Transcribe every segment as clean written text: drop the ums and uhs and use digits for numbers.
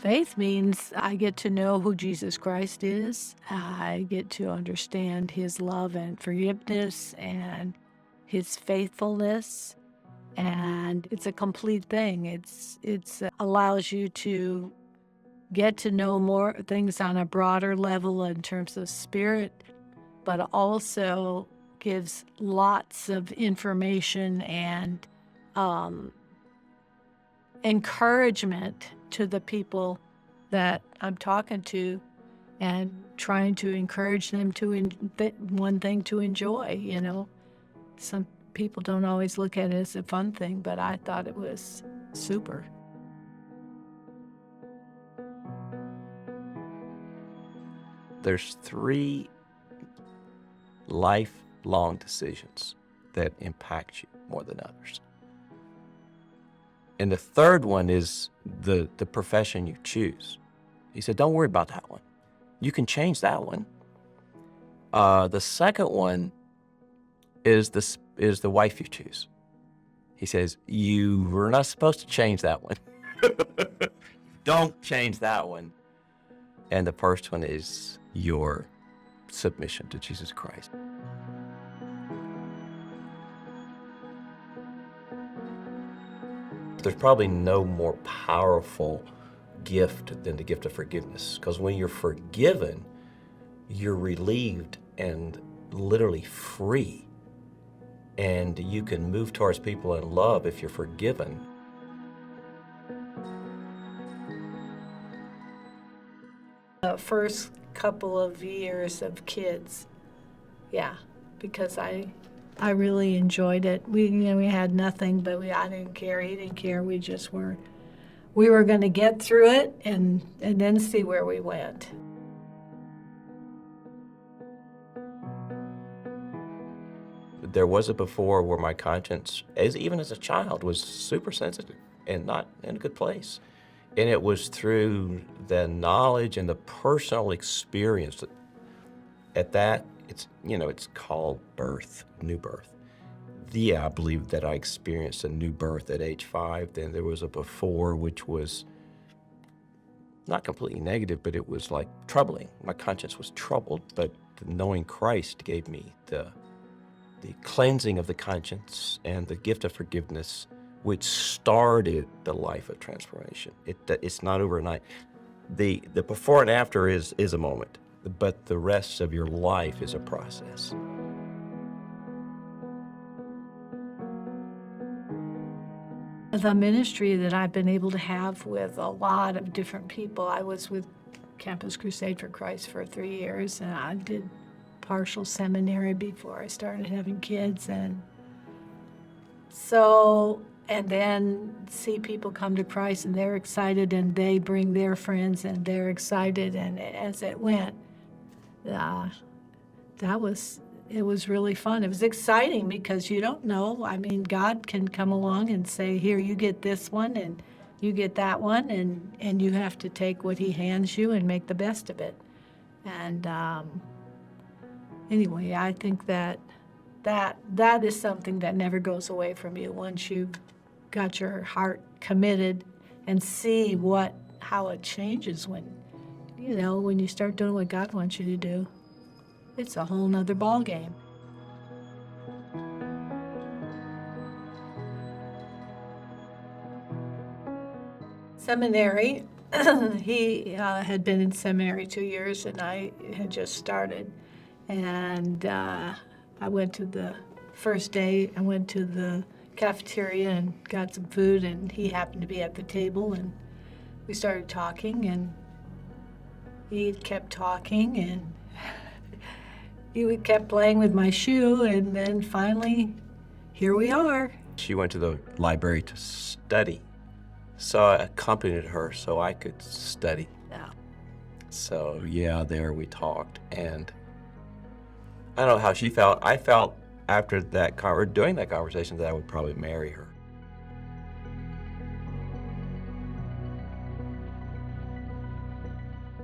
Faith means I get to know who Jesus Christ is. I get to understand his love and forgiveness and his faithfulness. And it's a complete thing. It's allows you to get to know more things on a broader level in terms of spirit, but also gives lots of information and um, encouragement to the people that I'm talking to, and trying to encourage them to one thing to enjoy. Some people don't always look at it as a fun thing, but I thought it was super. There's three lifelong decisions that impact you more than others. And the third one is the profession you choose. He said, don't worry about that one. You can change that one. The second one is the wife you choose. He says, you were not supposed to change that one. Don't change that one. And the first one is your submission to Jesus Christ. There's probably no more powerful gift than the gift of forgiveness, because when you're forgiven, you're relieved and literally free. And you can move towards people in love if you're forgiven. The first couple of years of kids, yeah, because I really enjoyed it. We had nothing, but I didn't care. He didn't care. We were going to get through it and then see where we went. There was a before where my conscience, even as a child, was super sensitive and not in a good place. And it was through the knowledge and the personal experience that at that, it's called birth, new birth. Yeah, I believe that I experienced a new birth at age 5. Then there was a before, which was not completely negative, but it was like troubling. My conscience was troubled, but knowing Christ gave me the cleansing of the conscience and the gift of forgiveness, which started the life of transformation. It's not overnight. The before and after is a moment, but the rest of your life is a process. The ministry that I've been able to have with a lot of different people, I was with Campus Crusade for Christ for 3 years, and I did partial seminary before I started having kids. And then see people come to Christ, and they're excited, and they bring their friends, and they're excited, and as it went, it was really fun. It was exciting because you don't know. I mean, God can come along and say, here, you get this one, and you get that one, and you have to take what he hands you and make the best of it. And anyway, I think that is something that never goes away from you once you've got your heart committed, and see how it changes when you start doing what God wants you to do. It's a whole nother ball game. Seminary, he had been in seminary 2 years, and I had just started. And I went to the first day, I went to the cafeteria and got some food, and he happened to be at the table, and we started talking, and he kept talking, and he kept playing with my shoe, and then finally, here we are. She went to the library to study, so I accompanied her so I could study. Yeah. So yeah, there we talked, and I don't know how she felt. I felt after that, or during that conversation, that I would probably marry her.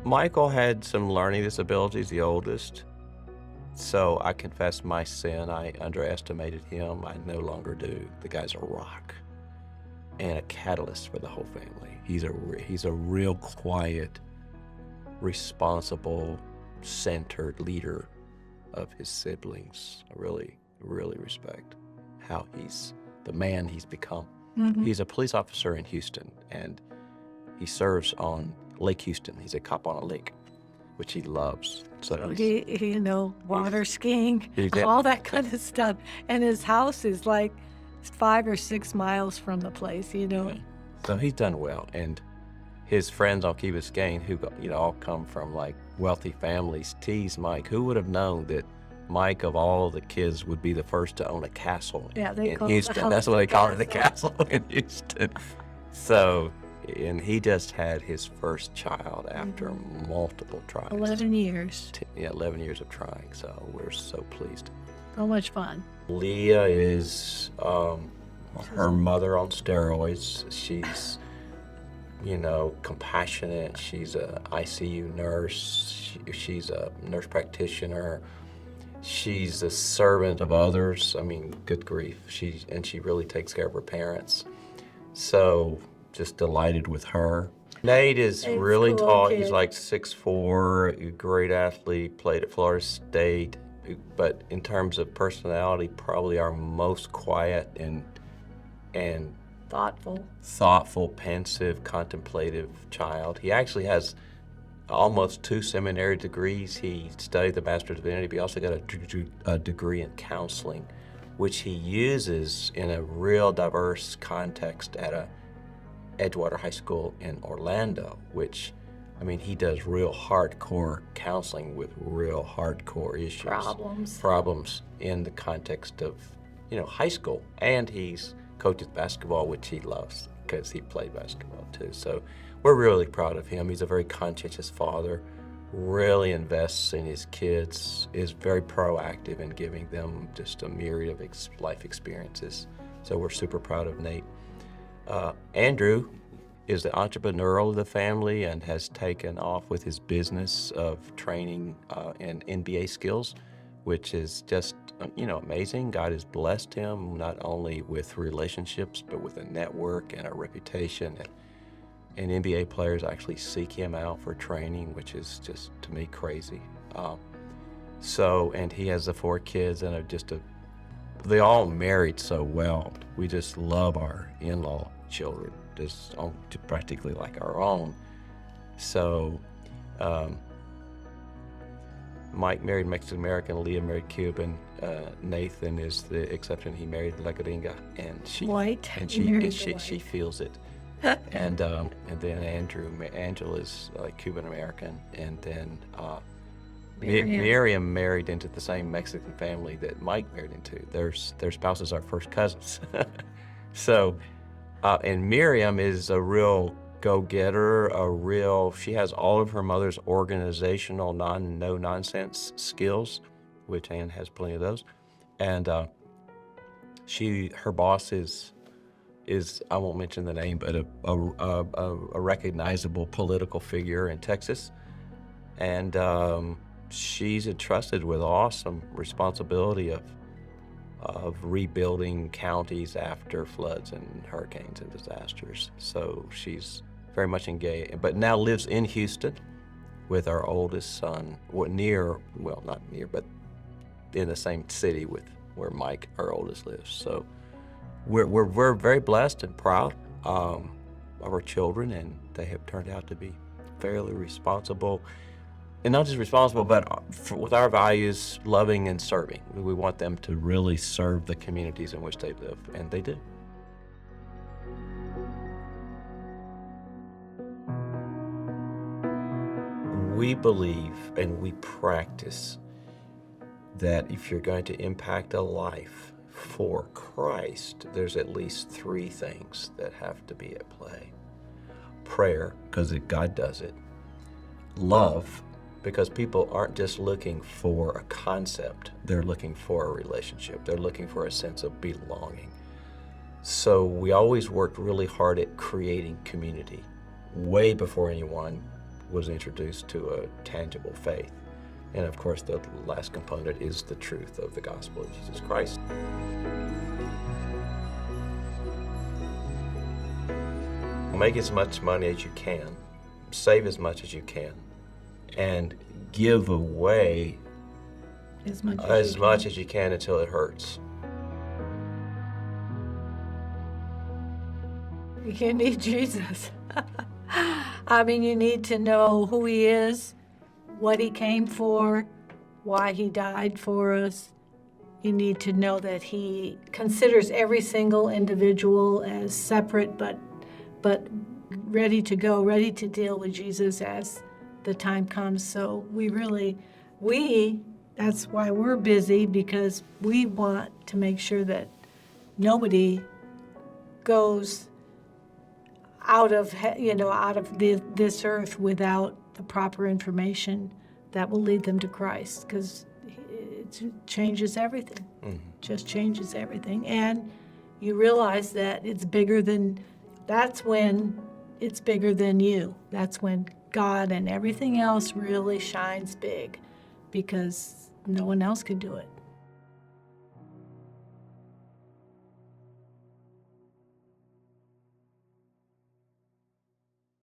Michael had some learning disabilities, the oldest. So I confessed my sin. I underestimated him. I no longer do. The guy's a rock. and a catalyst for the whole family. He's a real quiet, responsible, centered leader of his siblings. I really, really respect how he's the man he's become. He's a police officer in Houston, and he serves on Lake Houston. He's a cop on a lake, which he loves. So water skiing, he's all that kind of stuff. And his house is like 5 or 6 miles from the place, So he's done well, and his friends on Key Biscayne, who all come from like wealthy families, tease Mike. Who would have known that Mike, of all the kids, would be the first to own a castle in Houston? That's what they call it, the castle in Houston. So, and he just had his first child after multiple tries. 11 years. 11 years of trying. So we're so pleased. So much fun. Leah is her mother on steroids. She's, compassionate. She's a ICU nurse. She's a nurse practitioner. She's a servant of others. I mean, good grief. She really takes care of her parents. So just delighted with her. Nate is really tall. He's like 6'4", a great athlete, played at Florida State. But in terms of personality, probably our most quiet and thoughtful, pensive, contemplative child. He actually has almost 2 seminary degrees. He studied the Master of Divinity, but he also got a degree in counseling, which he uses in a real diverse context at Edgewater High School in Orlando, which, he does real hardcore counseling with real hardcore issues. Problems in the context of, high school. And he's coaches basketball, which he loves because he played basketball too. So we're really proud of him. He's a very conscientious father, really invests in his kids, is very proactive in giving them just a myriad of life experiences. So we're super proud of Nate. Andrew is the entrepreneurial of the family and has taken off with his business of training in NBA skills, which is just, amazing. God has blessed him not only with relationships, but with a network and a reputation. And NBA players actually seek him out for training, which is just, to me, crazy. And he has the 4 kids and they all married so well. We just love our in-law children, just practically like our own. So Mike married Mexican-American, Leah married Cuban. Nathan is the exception. He married La Gringa, and she feels it. And then Angela's Cuban-American, and then Miriam married into the same Mexican family that Mike married into. Their spouses are first cousins. So, and Miriam is a real go-getter, she has all of her mother's organizational no-nonsense skills, which Ann has plenty of those. And her boss is I won't mention the name, but a recognizable political figure in Texas. And she's entrusted with awesome responsibility of rebuilding counties after floods and hurricanes and disasters. So she's very much engaged, but now lives in Houston with our oldest son, not near, but in the same city with where Mike, our oldest, lives. So we're very blessed and proud of our children, and they have turned out to be fairly responsible. And not just responsible, but with our values, loving and serving. We want them to really serve the communities in which they live, and they do. We believe and we practice that if you're going to impact a life for Christ, there's at least 3 things that have to be at play. Prayer, because God does it. Love, because people aren't just looking for a concept, they're looking for a relationship. They're looking for a sense of belonging. So we always worked really hard at creating community, way before anyone was introduced to a tangible faith. And of course, the last component is the truth of the gospel of Jesus Christ. Make as much money as you can, save as much as you can, and give away As much as as you much can. as you can until it hurts. You need Jesus. I mean, you need to know who he is, what he came for, why he died for us. You need to know that he considers every single individual as separate, but ready to go, ready to deal with Jesus as the time comes. So that's why we're busy, because we want to make sure that nobody goes out of this earth without the proper information that will lead them to Christ, because it changes everything. Just changes everything. And you realize that that's when it's bigger than you. That's when God and everything else really shines big, because no one else can do it.